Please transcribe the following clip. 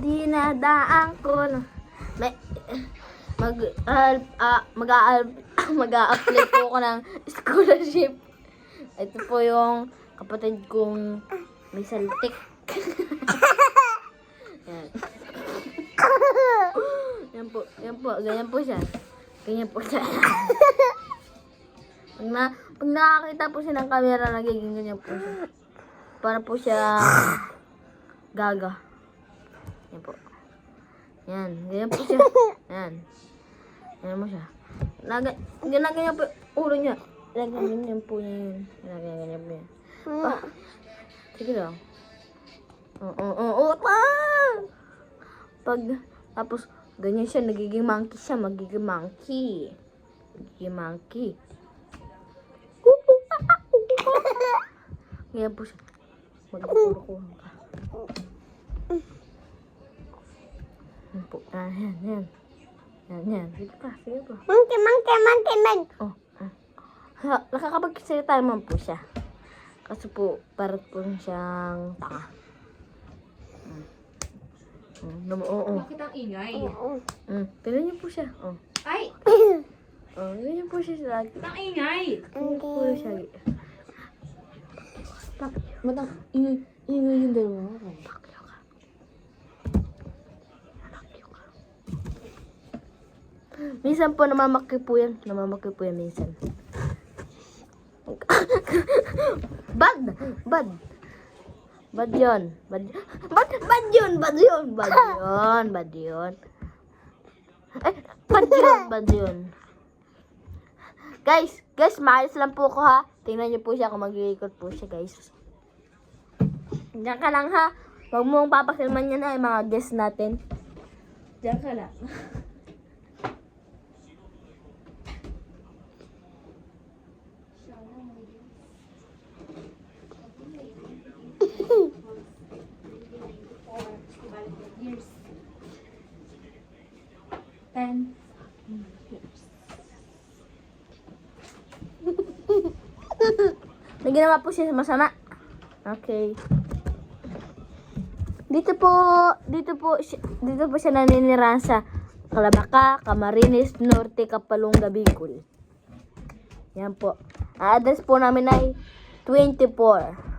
Dinadaan ko na may mag-a-apply po ako ng scholarship. Ito po yung kapatid kong may saltik. Yan. Yan po, ganyan po siya. Ganyan po siya. Pag nakakita po siya ng camera, nagiging ganyan po siya. Para po siya gaga. Yan po. Yan, ganyan po siya. Yan. Ganyan mo siya. Ganyan po ulo niya. Ganyan po niya yun. Ganyan po yan. Sige lang. Pag, tapos, ganyan siya, nagiging monkey siya. Magiging monkey. Magiging monkey. Ganyan po siya. Magkukurukuhan ka. Yan po. Yan. Yan. Sige pa. Monkey. Oh. Nakakapagsalita naman po siya. Kasi po, parang po siyang tanga. Bakit ang ingay? Tignan niyo po siya. Oh. Ay! Ganyan po siya lagi. Ang ingay! Ganyan po siya. Matang ingay yung dalawa. Pakyo ka. Minsan po namamakyo po yan. Minsan. Bad yun. Bad yun. Guys, maayos lang po ko ha. Tingnan niyo po siya kung mag-record po siya, guys. Diyan ka lang ha. Huwag mong papakilman yan na yung mga guests natin. Diyan ka lang. May ginawa po siya masama. Okay. Dito po siya naninirahan sa Calabaca, Camarines Norte, Kapalonga, Bicol. Yan po. Ang address po namin ay 24